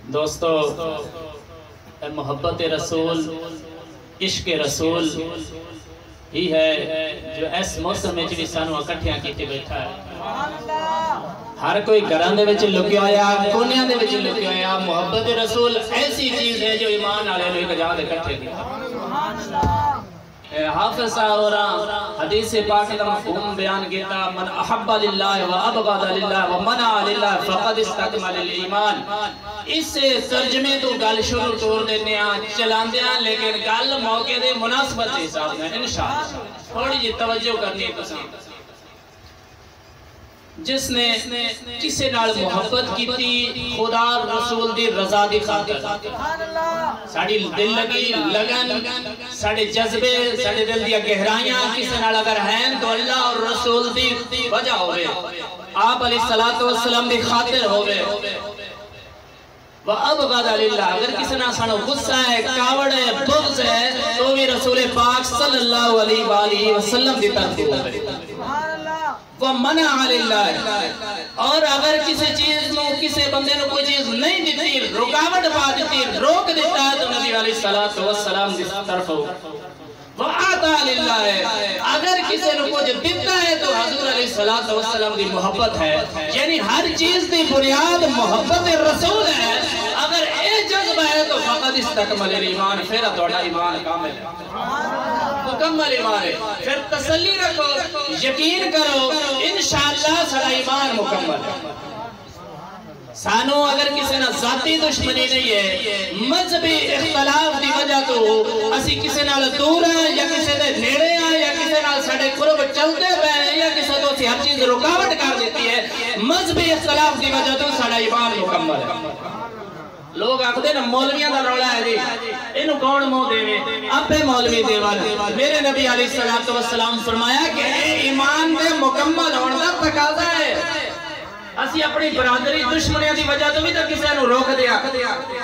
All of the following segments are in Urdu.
دوستو محبت رسول عشق رسول ہی ہے جو اس موسم میں بھی سانو اکٹھیاں کیتے بیٹھا ہے۔ ہر کوئی گھراں دے وچ لکیا ہویا کونیاں دے وچ لکیا ہویا محبت رسول ایسی چیز ہے جو ایمان والے نوں ایک جگہ اکٹھے کیتا۔ حافظ صاحب حدیث پاک کا مفہوم بیان کیتا من احب للہ و ابغض للہ و منع للہ فقد استکمل الایمان۔ اس ترجمے تو گل شروع کر دینے چلاندیاں لیکن گل موقع دے مناسبت کے حساب سے انشاءاللہ تھوڑی جی توجہ کرنی ہے تساں۔ جس نے کسی نال محبت کی تھی خدا رسول دی رضا دی خاطر ساڑی دل لگی لگن ساڑے جذبے ساڑے دل دیا گہرائیاں کسی نال اگر ہیں تو اللہ اور رسول دی وجہ ہوئے آپ علیہ السلام دی خاطر ہوئے وَأَبْغَضَ لِلَّهِ اگر کسی نہ سانو غصہ ہے کاوڑ ہے بغض ہے تو بھی رسول پاک صلی اللہ علیہ وآلہ وسلم دی طرف ہوئے وَمَنَعَ لِلَّهِ اور اگر کسی چیز نو کسی بندے نو کوئی چیز نہیں دیتی رکاوٹ پا دیتی روک دیتا ہے تو نبی علیہ السلام دی طرف ہو وَآتَى لِلَّهِ اگر کسی نو کچھ دیتا ہے تو حضور علیہ السلام دی محبت ہے یعنی ہر چیز دی بنیاد محبت رسول ہے۔ اگر اے جذبہ ہے تو فقط استکمل ایمان پھر توڑا ایمان کامل ہے مکمل ایمان ہے پھر تسلی رکھو یقین کرو انشاءاللہ سارا ایمان مکمل ہے۔ سانو اگر کسی نہ ذاتی دشمنی نہیں ہے مذہبی اختلاف دی وجہ تو اسی کسی نال دور ہیں یا کسی دے نیڑے ہیں یا کسی نال ساڑے قرب چلتے ہیں یا کسی تو اسی ہر چیز رکاوٹ کر دیتی ہے مذہبی اختلاف دی وجہ تو ساڑا ایمان مکمل ہے۔ لوگ آکھتے نا مولویاں دا رولا ہے جی انہوں کون مو دے اپنے مولوی دیوال میرے نبی علیہ السلام فرمایا کہ اے ایمان دے مکمل ہونے دا تقاضا ہے۔ اسی اپنی برادری دشمنیاں دی وجہ تو بھی تو کسی نو روک دیا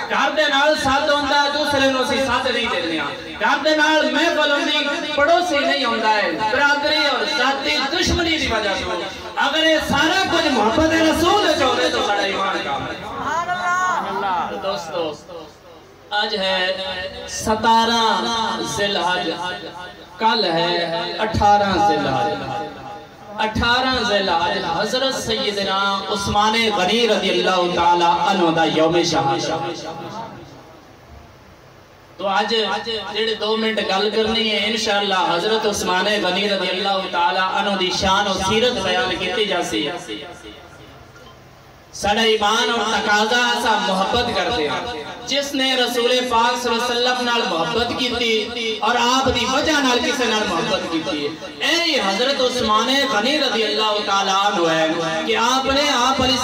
گھر دے نال ساتھ ہوندہ ہے دوسرے نو سی ساتھ نہیں دے دیا گھر دے نال میں بلندی پڑوسی نہیں ہوندہ ہے برادری اور ساتھی دشمنی دی وجہ تو اگر یہ سارا کچھ محبت رسول چاہتے تو سارا ایمان کام ہے۔ دوستو آج ہے 17 ذی الحج کل ہے 18 ذی الحج 18 ذی الحج حضرت سیدنا عثمان غنی رضی اللہ تعالی عنہ دا یوم شہادت تو آج جڑے 2 منٹ گل کرنی ہے انشاءاللہ حضرت عثمان غنی رضی اللہ تعالی عنہ دی شان و سیرت بیان کیتی جاسی ساڑھا ایمان اور تقاضا ایسا محبت کرتے ہیں جس نے رسول پاک صلی اللہ علیہ وسلم نال محبت کی تھی اور آپ دی وجہ نال کسے نال محبت کی تھی اے حضرت عثمان غنی رضی اللہ تعالیٰ عنہ ہے کہ آپ نے آپ علیہ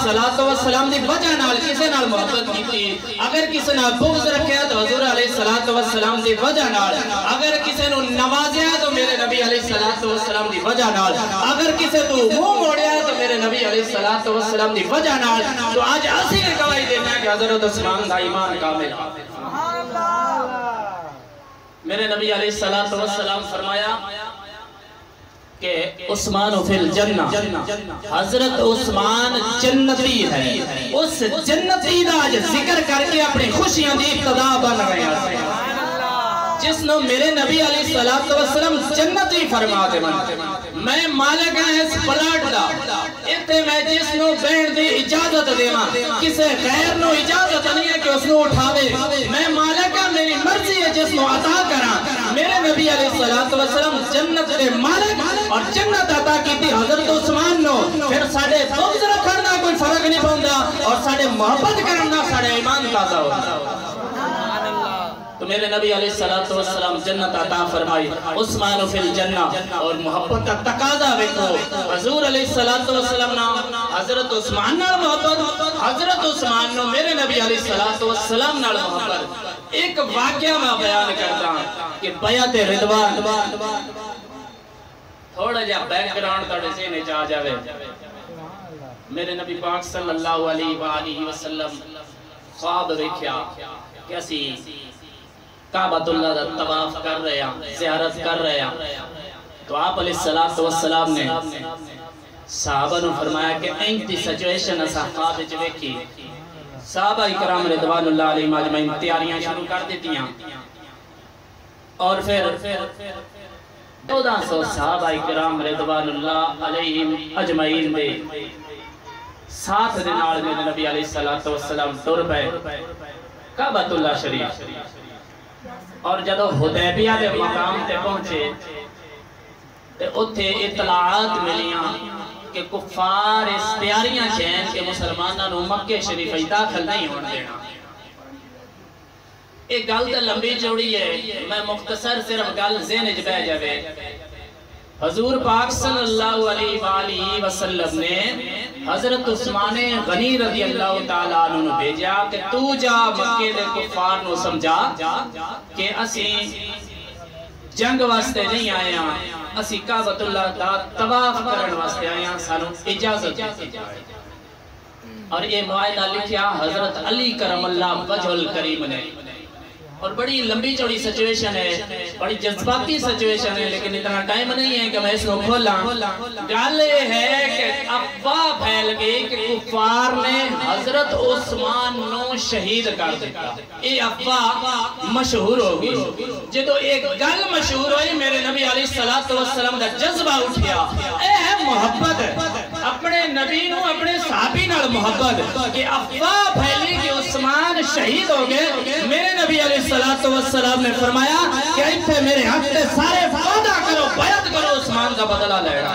السلام دی وجہ نال کسے نال محبت کی تھی اگر کسے نال بغض رکھے تو حضور علیہ السلام دی وجہ نال اگر کسے نو نوازیا تو میرے نبی علیہ السلام دی وجہ نال اگر کسے تو منہ موڑیا تو میرے نبی علیہ السلام دی وجہ نال تو آج اسی نے گواہی دینا ہے کہ حضرت عثمان دا ایمان کامل میرے نبی علیہ السلام فرمایا کہ عثمان فی الجنہ حضرت عثمان جنتی ہے اس جنتی دا آج ذکر کر کے اپنی خوشیاں دی ابتدا بن رہے ہیں جس نے میرے نبی علیہ السلام جنتی فرما دے میں مالک ہے اس پلاٹ دا اتنے میں جس نو بین دی اجازت دیما کسے غیر نو اجازت نہیں ہے کہ اس نو اٹھاوے میں مالک ہے میری مرضی ہے جس نو عطا کرا میرے نبی علیہ السلام جنت دے مالک اور جنت عطا کی تھی حضرت عثمان نو پھر ساڑے بغض رکھنا کوئی فرق نہیں پہندا اور ساڑے محبت کرنا ساڑے ایمان تازہ ہوتا تو میرے نبی علیہ السلام جنت عطا فرمائی عثمان فی الجنہ اور محبت کا تقاضا ویکھو حضور علیہ السلام نا حضرت عثمان نال محبت حضرت عثمان نو میرے نبی علیہ السلام نال محبت ایک واقعہ میں بیان کرتا کہ بیعت رضوان تھوڑا جا بیک گراؤنڈ تھوڑے سے نے جا جاوے میرے نبی پاک صلی اللہ علیہ وآلہ وسلم خواب ویکھیا کیسی کعبۃ اللہ دا طواف کر رہے ہیں زیارت کر رہے ہیں تو آپ علیہ السلام نے صحابہ نے فرمایا کہ این دی سچویشن اسا خواب وچ ویکھی صحابہ کرام رضوان اللہ علیہم اجمعین تیاریاں شروع کر دیتی ہیں اور پھر 1400 صحابہ کرام رضوان اللہ علیہم اجمعین دے ساتھ دے نال میرے نبی علیہ الصلوۃ والسلام ٹر پئے کعبۃ اللہ شریف اور جدو حدیبیہ دے مقام تے پہنچے تے اتھے اطلاعات ملیاں کہ کفار اس تیاریاں چین کہ مسلمانوں نو مکہ شریف داخل نہیں ہونے دینا. ایک گل تے لمبی چوڑی ہے میں مختصر صرف گل ذہن وچ بہ جاوے. حضور پاک صلی اللہ علیہ وآلہ وسلم نے حضرت عثمان غنی رضی اللہ تعالیٰ عنہ بھیجا کہ تو جا مکے دے کفار نو سمجھا کہ اسی جنگ واسطے نہیں آیا اسی کعبۃ اللہ دا طواف کرن واسطے آیا سانو اجازت دی جائے. اور یہ معاہدہ لکھیا حضرت علی کرم اللہ وجہ الکریم نے. اور بڑی لمبی چوڑی سچویشن ہے بڑی جذباتی سچویشن ہے لیکن اتنا ٹائم نہیں ہے کہ میں اس کو کھولا. گل یہ ہے کہ افواہ پھیل گئی کہ کفار نے حضرت عثمان نو شہید کر دیا. یہ افواہ مشہور ہو گئی. جدو ایک گل مشہور ہوئی میرے نبی علیہ الصلوۃ والسلام دا جذبہ اٹھیا. اے ہے محبت اپنے نبی نو اپنے صحابی نال محبت کہ افواہ پھیلی کہ عثمان شہید ہو گئے. میرے نبی علیہ السلام نے فرمایا کہ ایتھے میرے حق تے سارے وعدہ کرو بیعت کرو عثمان کا بدلہ لینا.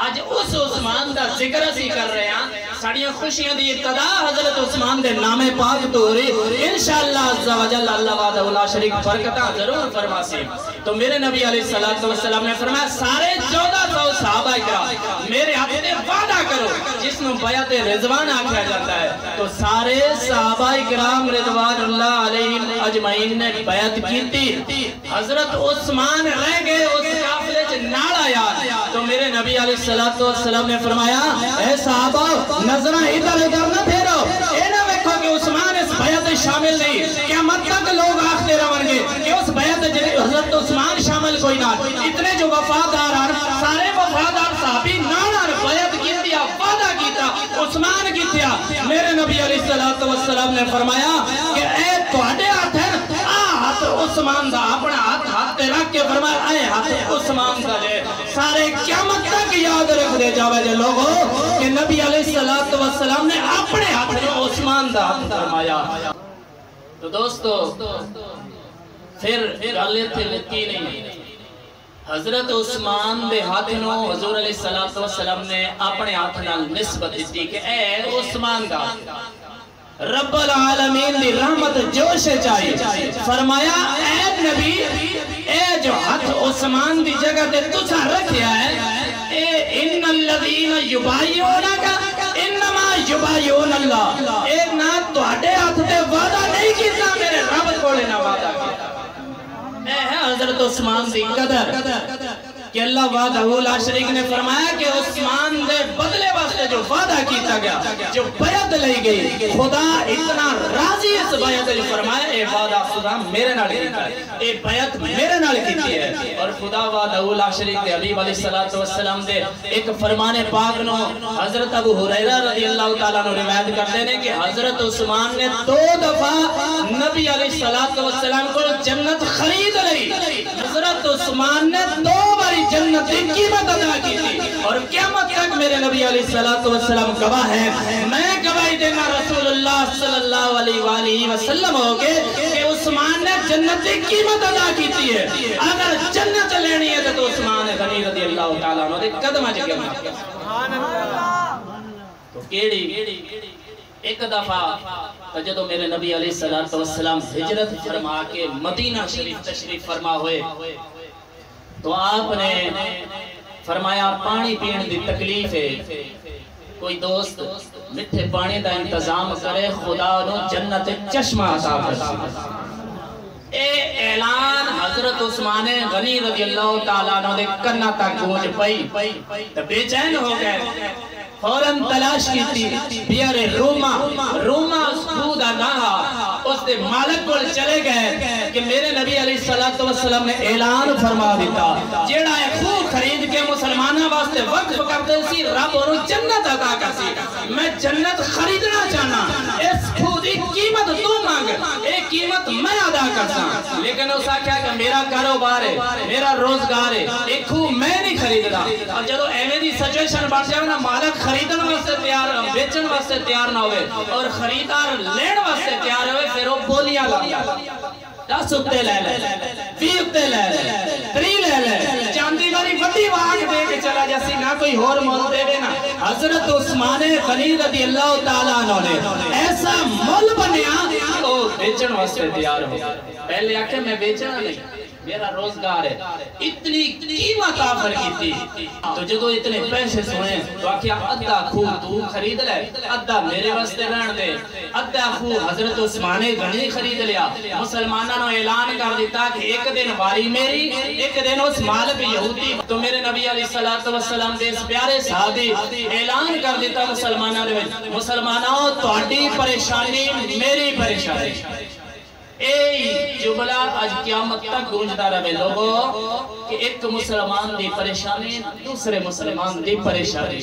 آج اس عثمان دا ذکر اسی کر رہے ہیں. ساڑیاں خوشیاں دی ابتدا حضرت عثمان دے نام پاک تو ہو رہی. انشاءاللہ عز و جل اللہ وحدہ لا شریک برکتاں ضرور فرماسی. تو میرے نبی علیہ السلام نے فرمایا سارے 1400 صحابہ کرام میرے حق تے وعدہ کرو جس نو بیعت رضوان آکھا جاتا ہے. تو سارے صحابہ کرام رضوان اللہ علیہم اجمعین نے بیعت کی. حضرت عثمان رہ گئے اس قافلے چ نال آیا. تو میرے نبی علیہ السلام نے فرمایا اے صحابہ نظرہ ادھر ادھر نہ پھیرو. اے نہ ویکھو کہ عثمان اس بیعت شامل نہیں. قیامت تک لوگ آختے رہن گے کہ اس بیعت حضرت عثمان شامل کوئی نہ. اتنے جو وفادار ہیں سارے وفادار صحابی نال بیعت کیتیا وعدہ کیتا عثمان کیتیا. میرے نبی علیہ السلام نے فرمایا کہ اے تواڈے ہاتھ ہے ہاتھ عثمان دا اپنا ہاتھ تے رکھ کے فرمایا اے ہاتھ عثمان دا جے. سارے قیامت تک یاد رکھ دے جاوے جے لوگوں کہ نبی علیہ السلام نے اپنے ہاتھ میں عثمان دا ہاتھ فرمایا. تو دوستو پھر گل تے لکی نہیں. حضرت عثمان دے ہاتھ نو حضور علیہ السلام نے اپنے ہاتھ نال نسبت دیتی کہ اے عثمان دا رب العالمین دی رحمت جوش چاہیے. فرمایا اے نبی اے جو ہاتھ عثمان دی جگہ تے تسا رکھیا ہے اے ان الذین یبایعونک انما یبایعون اللہ. اے نہ تواڈے ہاتھ تے وعدہ نہیں کیتا میرے رب کولے نہ وعدہ کیتا. اے ہے حضرت عثمان دی قدر کہ اللہ وعدہ لا شریک نے فرمایا کہ عثمان دے بدلے واسطے جو وعدہ کیتا گیا جو بیعت لئی گئی خدا اتنا راضی اس بیعت نے فرمایا اے وعدہ خدا میرے نال کیتا ہے اے بیعت میرے نال کیتی ہے. اور خدا وعدہ لا شریک دے حبیب علیہ السلام دے ایک فرمان پاک نو حضرت ابو ہریرہ رضی اللہ تعالیٰ عنہ روایت کرتے ہیں کہ حضرت عثمان نے 2 دفعہ نبی علیہ السلام کو جنت خرید لی. حضرت عثمان نے 2 بار جنت کی قیمت ادا کی تھی. اور قیامت تک میرے نبی علیہ السلام گواہ ہے. میں گواہی دینا رسول اللہ صلی اللہ علیہ وآلہ وسلم ہوگے کہ عثمان نے جنت کی قیمت ادا کی تھی ہے. اگر جنت لینی ہے تو عثمان غنی رضی اللہ تعالیٰ عنہ دے قدمہ جگہ میں. تو کیڑی ایک دفعہ جدو میرے نبی علیہ السلام ہجرت فرما کے مدینہ شریف تشریف فرما ہوئے تو آپ نے فرمایا پانی پین دی تکلیف ہے کوئی دوست مٹھے پانی دا انتظام کرے خدا نو جنت چشمہ عطا کرے. اے اعلان حضرت عثمان غنی رضی اللہ تعالیٰ عنہ دے کرنا تک گونج پئی تو بے چین ہو گئے. فوراں تلاش کی تھی بیار روما اس خودہ نہا اس واسطے مالک کو چلے گئے کہ میرے نبی علیہ السلام نے اعلان فرما دیتا جیڑا ہے خوب خرید کے مسلمانہ واسطے وقف کرتے سی رب انہوں جنت عطا کرسی میں جنت خریدنا چاہنا اس خود ایک قیمت تو مانگ ایک قیمت میں ادا کرتا لیکن اسا کیا کہ میرا کاروبار ہے میرا روزگار ہے ایک خوب میں نہیں خریدنا اور جدو ایویں دی سچویشن بڑھ جائے نا مالک خریدن واسطے تیار بیچن واسطے تیار نہ ہوئے اور خریدار لین واسطے تیار ہوئے پھر وہ بولیاں لگا 10 اکتے لے لے 20 اکتے لے لے 3 لے لے چاندی والی بڑی واگ دے کے چلا جیسی نہ کوئی اور مول دے دے نا حضرت عثمان غنی رضی اللہ تعالیٰ عنہ نے ایسا مول بنیا وہ بیچن واسطے تیار ہو پہلے آکے میں بیچنا نہیں میرا روزگار ہے اتنی قیمت آفر کی تھی تو جدو اتنے پیسے سنے تو آکھیا ادھا خوب تو خرید لے ادھا میرے واسطے رہن دے ادھا خوب حضرت عثمان غنی خرید لیا مسلمانوں نے اعلان کر دیتا کہ ایک دن واری میری ایک دن اس مالک یہودی تو میرے نبی علیہ السلام دے اس پیارے صحابی اعلان کر دیتا مسلمانوں نے مسلمانوں تہاڈی پریشانی میری پریشانی اے جملہ آج قیامت تک گونجتا رہے لوگوں کہ ایک مسلمان دی پریشانی دوسرے مسلمان دی پریشانی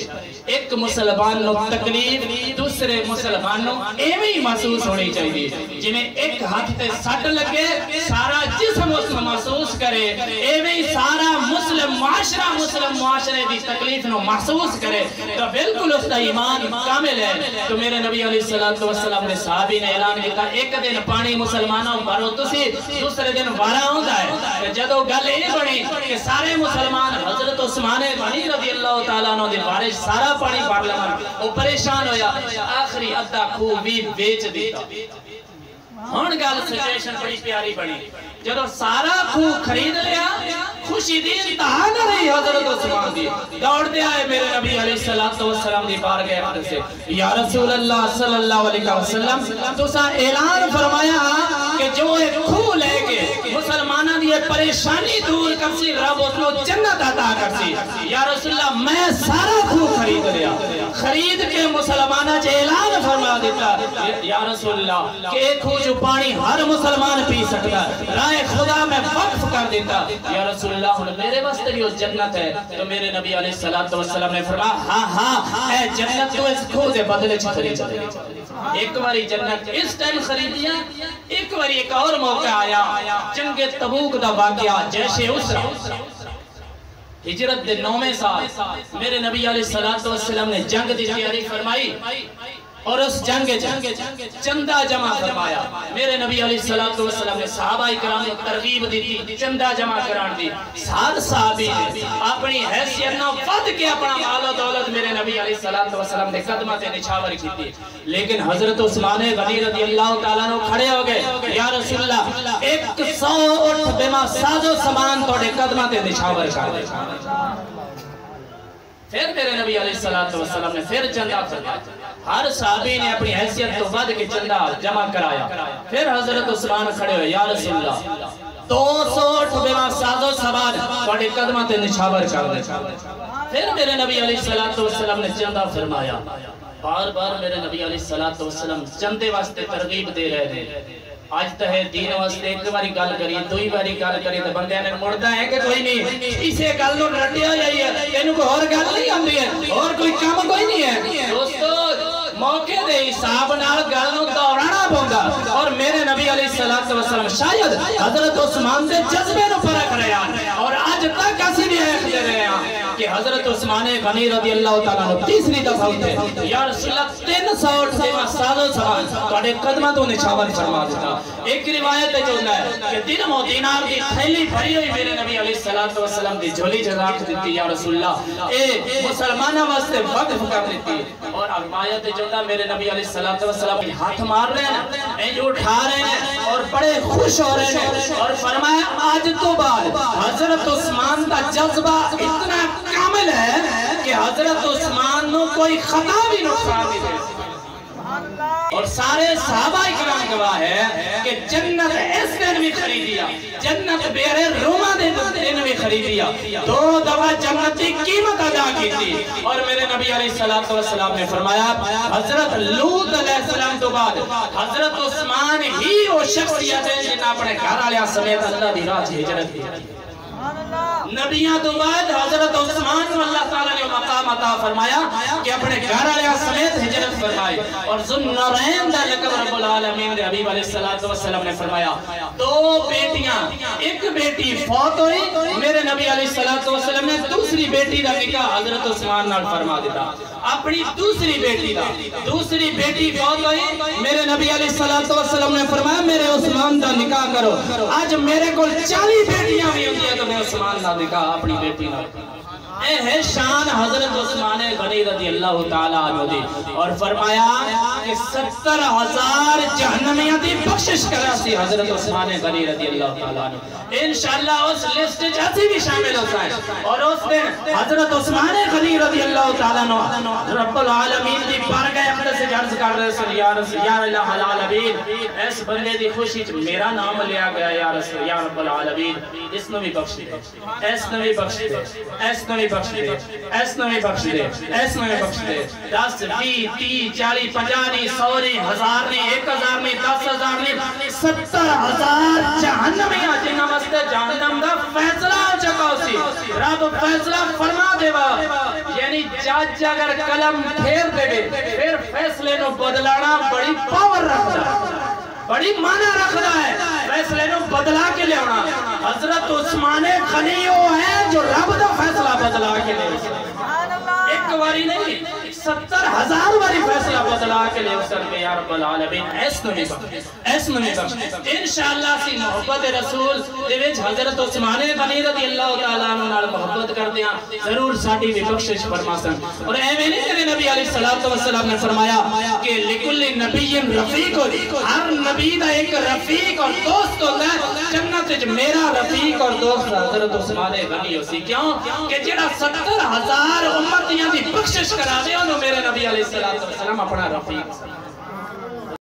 ایک مسلمان نو تکلیف دوسرے مسلمان نو ایویں محسوس ہونی چاہیے جنہیں ایک ہاتھ تے سٹ لگے سارا جسم اس محسوس کرے ایویں سارا مسلم معاشرے دی تکلیف نو محسوس کرے تو بالکل اس کا ایمان کامل ہے تو میرے نبی علیہ السلام نے صحابی نے اعلان کیا ایک دن پانی مسلمان بارو تسی دوسرے دن وارا ہوتا ہے جدو گل یہ بنی کہ سارے مسلمان حضرت عثمان غنی رضی اللہ تعالیٰ عنہ دی بارش سارا پانی بار لگا وہ پریشان ہویا آخری ادھا خوب بھی بیچ دیتا ہون گل سچویشن بڑی پیاری بنی جدو سارا خوب خرید لیا خوشی دی انتہا نہ رہی حضرت عثمان دی دوڑ دے آئے میرے نبی علیہ السلام دی بار گئے اپنے سے یا رسول اللہ صلی اللہ علیہ وسلم تو سا اعلان فرمایا کہ جو ایک خوب لے کے مسلمانہ دی پریشانی دور کرسی رب اس کو جنت عطا کرسی یا رسول اللہ میں سارا خوب خرید لیا خرید کے مسلمانہ جے اعلان فرما دیتا یا رسول اللہ کہ ایک خوب جو پانی ہر مسلمان پی سکتا رائے خدا میں وقف کر دیتا یا رسول اللہ میرے واسطے بھی اس جنت ہے تو میرے نبی علیہ السلام نے فرمایا ہاں اے جنت تو اس کھو دے بدلے چھ خرید ایک باری جنت اس ٹائم خریدیا ایک باری ایک اور موقع آیا جنگ تبوک دا واقعہ جیش اسرا ہجرت دے 9ویں سال میرے نبی علیہ السلام نے جنگ دی تیاری فرمائی اور اس جنگ چندہ جمع فرمایا میرے نبی علیہ السلام نے صحابہ اکرام کو ترغیب دی تھی چندہ جمع کران دی سات صحابی نے اپنی حیثیت نہ ود کے اپنا مال و دولت میرے نبی علیہ السلام نے قدمہ سے نچھاور کی تھی لیکن حضرت عثمان غنی رضی اللہ تعالیٰ نے کھڑے ہو گئے یا رسول اللہ 100 اٹھ بما ساز و سامان توڑے قدمہ سے نچھاور کر دے پھر میرے نبی علیہ السلام نے پھر چندہ فرمایا ہر صحابی نے اپنی حیثیت تو ود کے چندہ جمع کرایا پھر حضرت عثمان کھڑے ہوئے یا رسول اللہ 200 بما ساز و سامان توڑے قدمہ سے نچھاور کر دے پھر میرے نبی علیہ السلام نے چندہ فرمایا بار بار میرے نبی علیہ السلام چندے واسطے ترغیب دے رہے تھے آج تہے دین واسطے ایک باری گل کری دوئی باری گل کری تو بندے نے مڑتا ہے کہ کوئی نہیں اسے گل نو رٹیا جائی ہے انہوں کو اور گل نہیں آندی ہے اور کوئی کام کوئی نہیں ہے دوستو موقع دے حساب نال گل نو دوڑانا پوندا اور میرے نبی علیہ السلام شاید حضرت عثمان دے جذبے نو پرکھ رہے ہیں اور آج تک اسی بھی ایک دے رہے ہیں کہ حضرت عثمان غنی رضی اللہ تعالیٰ نے تیسری دفعہ ہوتے یا رسول اللہ 300 سے سال و سال توڑے قدمہ تو نچھاور فرما دیتا ایک روایت ہے جو ہے کہ درہم و دینار کی تھیلی بھری ہوئی میرے نبی علیہ السلام دی جھولی جراک دیتی یا رسول اللہ اے مسلمانہ واسطے وقف کر دیتی اور روایت ہے جو ہے میرے نبی علیہ السلام کی ہاتھ مار رہے ہیں انجو اٹھا رہے ہیں اور بڑے خوش ہو رہے ہیں اور فرمایا آج تو بعد حضرت عثمان کا جذبہ اتنا کامل ہے کہ حضرت عثمان نو کوئی خطا بھی نقصان نہیں دے اور سارے صحابہ اکرام گواہ ہے کہ جنت اس دن بھی خریدیا، جنت بیرے روما دن بھی خریدیا، 2 دفعہ جنت کی قیمت ادا کی تھی۔ اور میرے نبی علیہ السلام نے فرمایا حضرت لوط علیہ السلام تو بعد حضرت عثمان ہی وہ شخصیت ہے جنہاں اپنے گھر والے سمیت اللہ دی راہ ہجرت کی۔ نبیوں تو بعد حضرت عثمان کو اللہ تعالیٰ نے مقام عطا فرمایا کہ اپنے گھر والے سمیت ہجرت فرمائی۔ اور ذوالنورین دا لقب رب العالمین دے حبیب علیہ السلام نے فرمایا 2 بیٹیاں، ایک بیٹی فوت ہوئی، میرے نبی علیہ السلام نے دوسری بیٹی دا نکاح حضرت عثمان نال فرما دیتا۔ اپنی دوسری بیٹی فوت ہوئی، میرے نبی علیہ السلام نے فرمایا میرے عثمان دا نکاح کرو۔ آج میرے کو 40 بیٹیاں بھی ہوتی ہیں تو میں عثمان دا نکاح اپنی بیٹی نہ اے ہے شان حضرت عثمان غنی رضی اللہ تعالیٰ عنہ دی۔ اور فرمایا کہ 70,000 جہنمیاں دی بخشش کرا سی حضرت عثمان غنی رضی اللہ تعالیٰ عنہ۔ انشاءاللہ اس لسٹ جیسی بھی شامل ہوتا ہے۔ اور اس دن حضرت عثمان غنی رضی اللہ تعالیٰ عنہ رب العالمین دی بارگاہ اقدس سے عرض کر رہے ہیں یا الہ العالمین اس بندے دی خوشی میرا نام لیا گیا یا رب العالمین اس نے بھی بخش دے، اس نے بھی بخش دے، اس نے بھی بخش دے، اس نے بھی بخش دے، اس نے بھی بخش دے۔ 10 20 30 40 50 نہیں 100 نہیں 1000 نہیں 1000 نہیں 10,000 نہیں 70,000 جہنمیاں جنہاں واسطے جہنم دا فیصلہ ہو چکا سی، رب فیصلہ فرما دے گا۔ یعنی جج اگر قلم پھیر دے پھر فیصلے نو بدلانا بڑی پاور رکھتا ہے، بڑی معنی رکھتا ہے، فیصلے نو بدلا کے لے ہونا۔ حضرت عثمان غنی وہ ہے جو رب دا فیصلہ بدلا کے لے ایک واری نہیں 70,000 واری فیصلہ بدلا کے لے اسر کے یا رب العالمین ایس نمی بخش انشاءاللہ سی محبت رسول دیوچ حضرت عثمان غنی رضی اللہ تعالیٰ عنہ محبت کر دیا ضرور ساٹھی بھی بخشش فرما سن۔ اور ایویں نہیں کہ نبی علیہ السلام نے فرمایا کہ لکل نبی رفیق، ہر نبی دا ایک رفیق اور دوست ہوتا ہے، جنت وچ میرا رفیق اور دوست حضرت عثمان غنی ہوسی۔ کیوں کہ جڑا 70,000 امتیاں دی بخشش کرا دے انہوں میرے نبی علیہ السلام اپنا رفیق